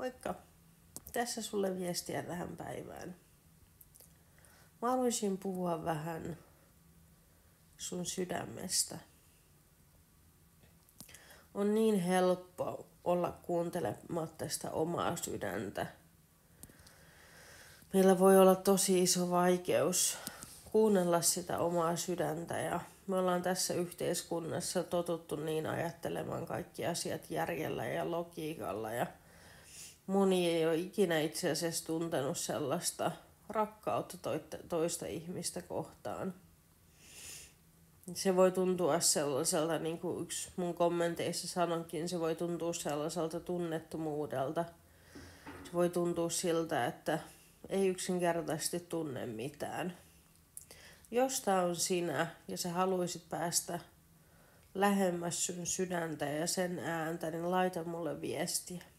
Moikka! Tässä sulle viestiä tähän päivään. Mä haluaisin puhua vähän sun sydämestä. On niin helppo olla kuuntelematta sitä omaa sydäntä. Meillä voi olla tosi iso vaikeus kuunnella sitä omaa sydäntä ja me ollaan tässä yhteiskunnassa totuttu niin ajattelemaan kaikki asiat järjellä ja logiikalla ja moni ei ole ikinä itse asiassa tuntenut sellaista rakkautta toista ihmistä kohtaan. Se voi tuntua sellaiselta, niin kuin yksi mun kommenteissa sanonkin, se voi tuntua sellaiselta tunnettomuudelta. Se voi tuntua siltä, että ei yksinkertaisesti tunne mitään. Jos tää on sinä ja sä haluaisit päästä lähemmäs sun sydäntä ja sen ääntä, niin laita mulle viestiä.